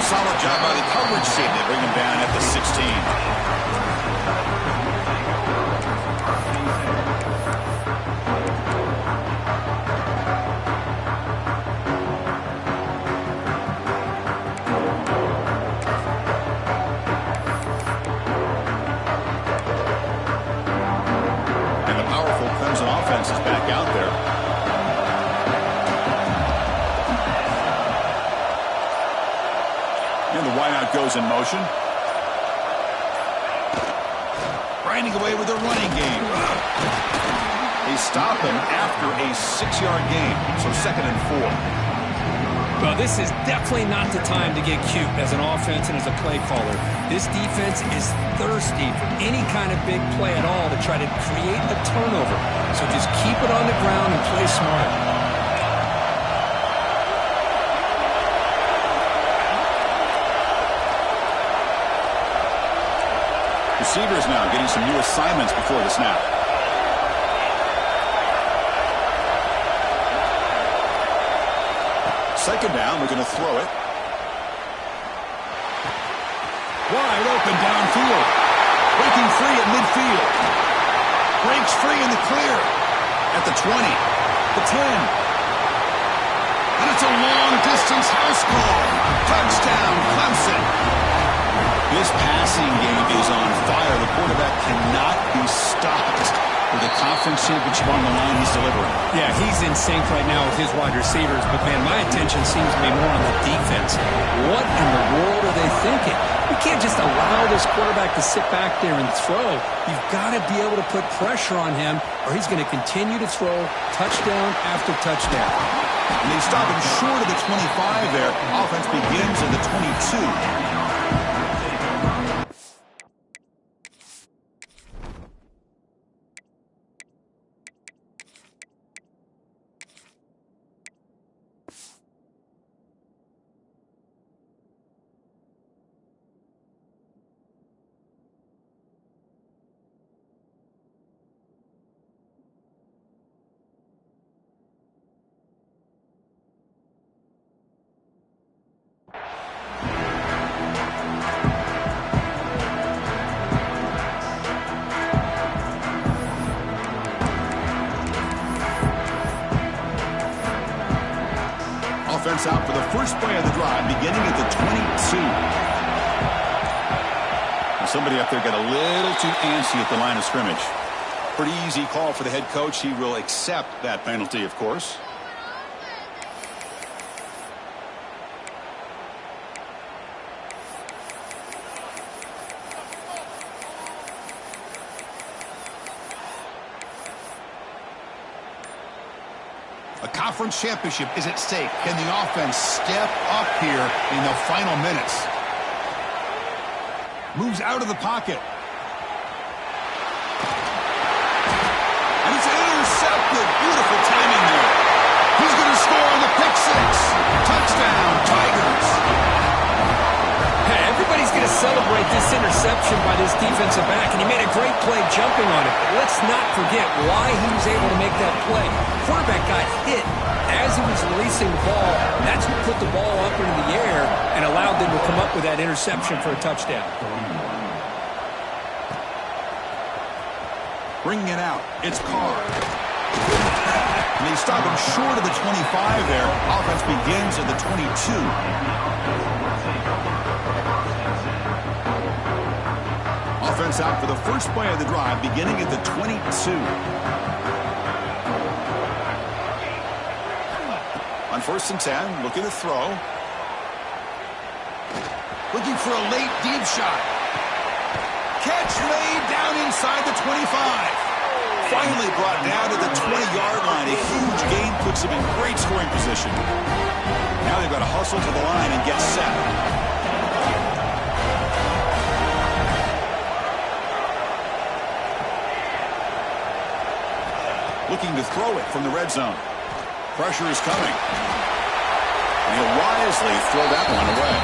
Solid job by the coverage team. They bring him down at the 16. Clemson offense is back out there. And the wideout goes in motion. Grinding away with a running game. They stop him after a 6-yard gain. So 2nd and 4. Well, this is definitely not the time to get cute as an offense and as a play caller. This defense is thirsty for any kind of big play at all to try to create a turnover. So just keep it on the ground and play smart. Receivers now getting some new assignments before the snap. Second down, we're going to throw it. Wide open downfield. Breaking free at midfield. Breaks free in the clear. At the 20. The 10. And it's a long-distance house call. Touchdown, Clemson. This passing game is on fire. The quarterback cannot be stopped. With the conference championship on the line, he's delivering. Yeah, he's in sync right now with his wide receivers. But, man, my attention seems to be more on the defense. What in the world are they thinking? You can't just allow this quarterback to sit back there and throw. You've got to be able to put pressure on him, or he's going to continue to throw touchdown after touchdown. And they stop him short of the 25 there. Offense begins at the 22. Offense out for the first play of the drive, beginning at the 22. And somebody up there got a little too antsy at the line of scrimmage. Pretty easy call for the head coach. He will accept that penalty, of course. A conference championship is at stake. Can the offense step up here in the final minutes? Moves out of the pocket. And it's intercepted. Beautiful timing there. He's going to score on the pick six. Touchdown, Tigers. Hey, everybody's going to celebrate this interception by this defensive back, and he made a great play jumping on it. But let's not forget why he was able to make that play. Quarterback got hit as he was releasing the ball. That's what put the ball up into the air and allowed them to come up with that interception for a touchdown. Bringing it out, it's Carr. And they stop him short of the 25 there. Offense begins at the 22. Offense out for the first play of the drive, beginning at the 22. On 1st and 10, looking to throw. Looking for a late deep shot. Catch made down inside the 25. Finally brought down to the 20-yard line. A huge gain puts him in great scoring position. Now they've got to hustle to the line and get set. Looking to throw it from the red zone. Pressure is coming. And he'll wisely throw that one away.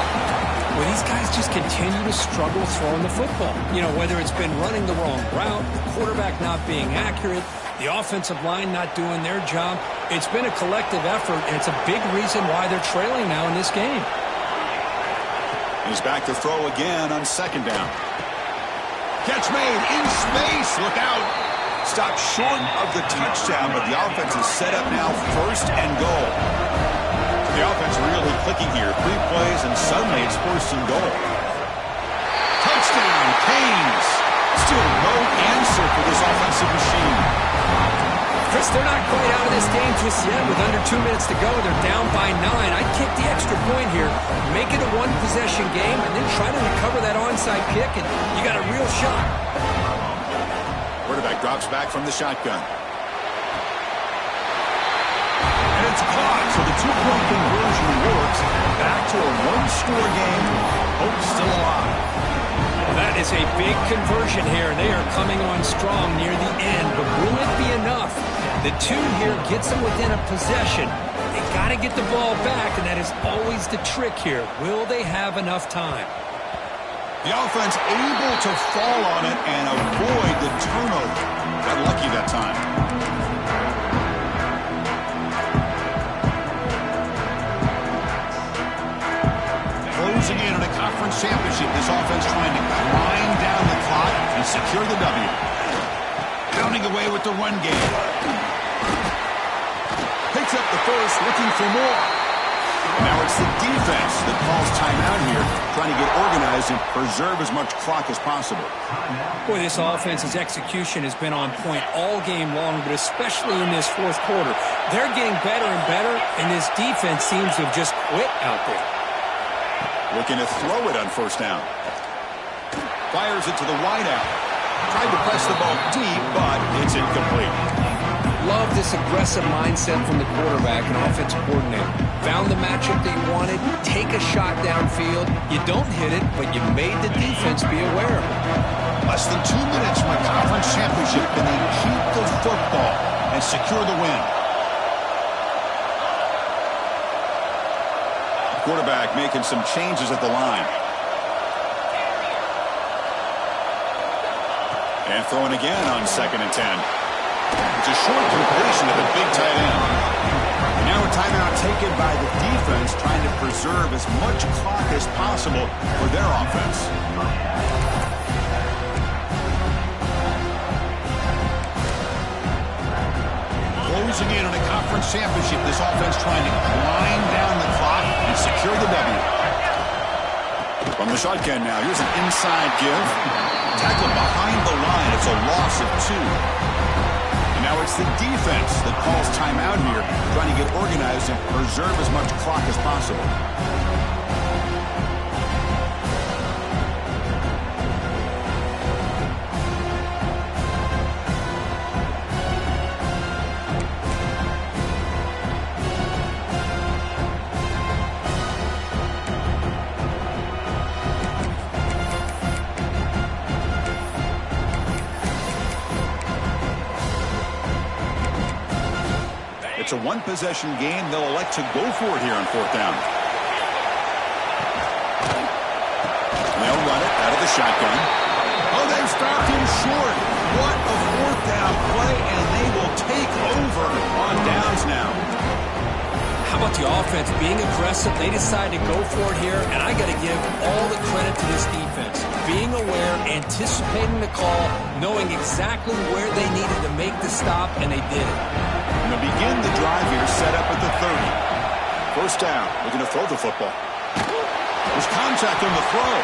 Well, these guys just continue to struggle throwing the football. You know, whether it's been running the wrong route, the quarterback not being accurate, the offensive line not doing their job. It's been a collective effort, and it's a big reason why they're trailing now in this game. He's back to throw again on 2nd down. Catch made in space. Look out. Stopped short of the touchdown, but the offense is set up now 1st and goal. The offense really clicking here. 3 plays, and suddenly it's 1st and goal. Touchdown, Canes. Still no answer for this offensive machine. Chris, they're not quite out of this game just yet. With under 2 minutes to go, they're down by 9. I'd kick the extra point here, make it a one-possession game, and then try to recover that onside kick, and you got a real shot. Quarterback drops back from the shotgun. And it's caught, so the 2-point conversion works. Back to a one-score game. Hope still alive. Well, that is a big conversion here. They are coming on strong near the end, but will it be enough? The 2 here gets them within a possession. They got to get the ball back, and that is always the trick here. Will they have enough time? The offense able to fall on it and avoid the turnover. Got lucky that time. Closing in on a conference championship. This offense trying to grind down the clock and secure the W. Pounding away with the run game. Picks up the first, looking for more. Now it's the defense that calls timeout here, trying to get organized and preserve as much clock as possible. Boy, this offense's execution has been on point all game long, but especially in this 4th quarter. They're getting better and better, and this defense seems to have just quit out there. Looking to throw it on 1st down. Fires it to the wideout. Tried to press the ball deep, but it's incomplete. Love this aggressive mindset from the quarterback and offensive coordinator. Found the matchup that you wanted, take a shot downfield. You don't hit it, but you made the defense be aware of it. Less than 2 minutes from a conference championship, and they keep the football and secure the win. Quarterback making some changes at the line. And throwing again on 2nd and 10. It's a short completion to the big tight end. And now a timeout taken by the defense, trying to preserve as much clock as possible for their offense. Closing in on a conference championship, this offense trying to grind down the clock From the shotgun now, here's an inside give. Tackled behind the line. It's a loss of 2. And now it's the defense that calls timeout here, trying to get organized and preserve as much clock as possible. It's a one-possession game. They'll elect to go for it here on 4th down. They'll run it out of the shotgun. Oh, they've stopped him short. What a 4th down play, and they will take over on downs now. How about the offense being aggressive? They decide to go for it here, and I got to give all the credit to this defense. Being aware, anticipating the call, knowing exactly where they needed to make the stop, and they did it. And they'll begin the drive here, set up at the 30. 1st down, looking to throw the football. There's contact on the throw.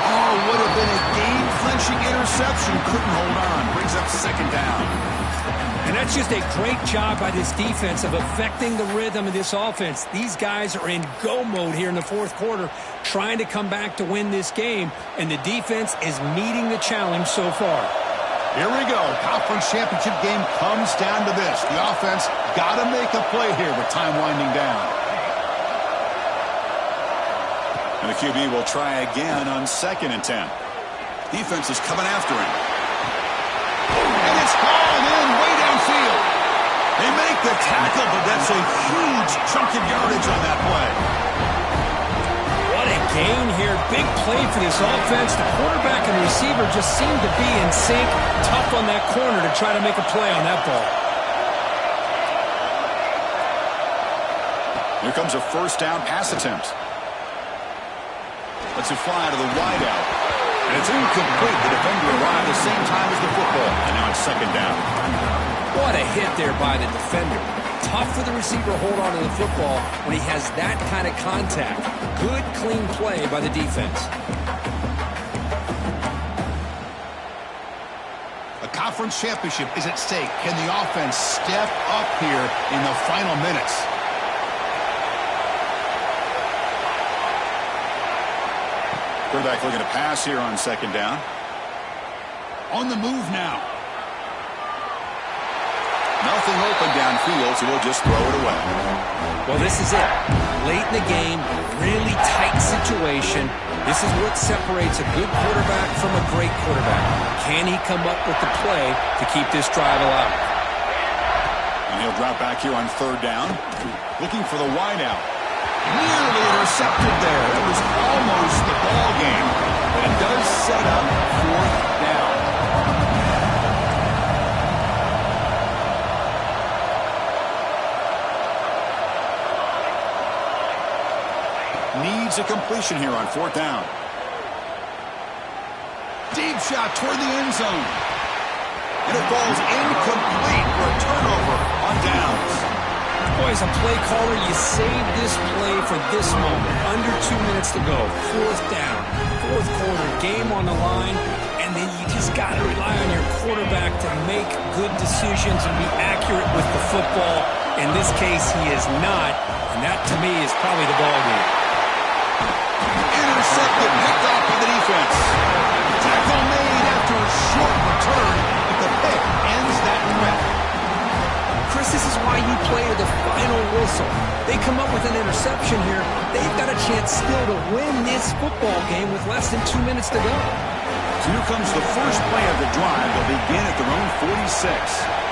Oh, would have been a game-clinching interception. Couldn't hold on. Brings up 2nd down. And that's just a great job by this defense of affecting the rhythm of this offense. These guys are in go mode here in the 4th quarter, trying to come back to win this game, and the defense is meeting the challenge so far. Here we go. Conference championship game comes down to this. The offense got to make a play here with time winding down. And the QB will try again on 2nd and 10. Defense is coming after him. And it's hauled in way downfield. They make the tackle, but that's a huge chunk of yardage on that play. What a gain here. Big play for this offense. The quarterback and receiver just seem to be in sync. Tough on that corner to try to make a play on that ball. Here comes a 1st down pass attempt. Lets it fly to the wideout. And it's incomplete. The defender arrived at the same time as the football. And now it's 2nd down. What a hit there by the defender. Tough for the receiver to hold on to the football when he has that kind of contact. Good, clean play by the defense. A conference championship is at stake. Can the offense step up here in the final minutes? Quarterback looking to pass here on 2nd down. On the move now. Nothing open downfield, so we'll just throw it away. Well, this is it. Late in the game, really tight situation. This is what separates a good quarterback from a great quarterback. Can he come up with the play to keep this drive alive? And he'll drop back here on 3rd down. Looking for the wideout. Nearly intercepted there. It was almost the ball game, but it does set up 4th down. Needs a completion here on 4th down. Deep shot toward the end zone. And it falls incomplete for a turnover on downs. Boy, as a play caller, you save this play for this moment. Under 2 minutes to go. 4th down. 4th quarter. Game on the line. And then you just got to rely on your quarterback to make good decisions and be accurate with the football. In this case, he is not. And that, to me, is probably the ball game. Intercepted, picked off by the defense. Tackle made after a short return, but the pick ends that threat. Chris, this is why you play to the final whistle. They come up with an interception here. They've got a chance still to win this football game with less than 2 minutes to go. So here comes the first play of the drive. They'll begin at their own 46.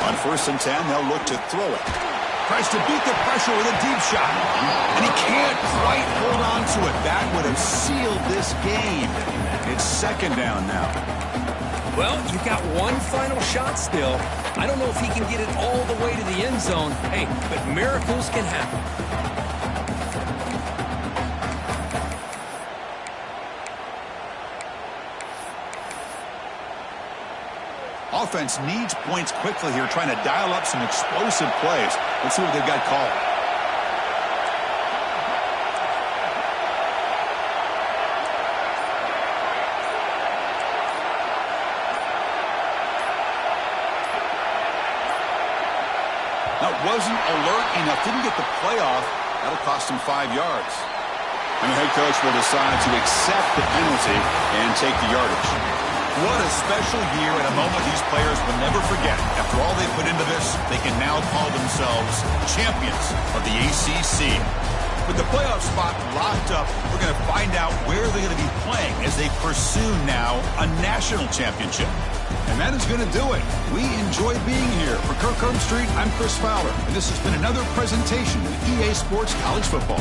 On 1st and 10, they'll look to throw it. Tries to beat the pressure with a deep shot. And he can't quite hold on to it. That would have sealed this game. It's 2nd down now. Well, you've got one final shot still. I don't know if he can get it all the way to the end zone. Hey, but miracles can happen. Offense needs points quickly here, trying to dial up some explosive plays. Let's see what they've got called. That wasn't alert enough. Didn't get the play off. That'll cost him 5 yards. And the head coach will decide to accept the penalty and take the yardage. What a special year and a moment these players will never forget. After all they put into this, they can now call themselves champions of the ACC. With the playoff spot locked up, we're going to find out where they're going to be playing as they pursue now a national championship. And that is going to do it. We enjoy being here. For Kirk Street, I'm Chris Fowler, and this has been another presentation of EA Sports College Football.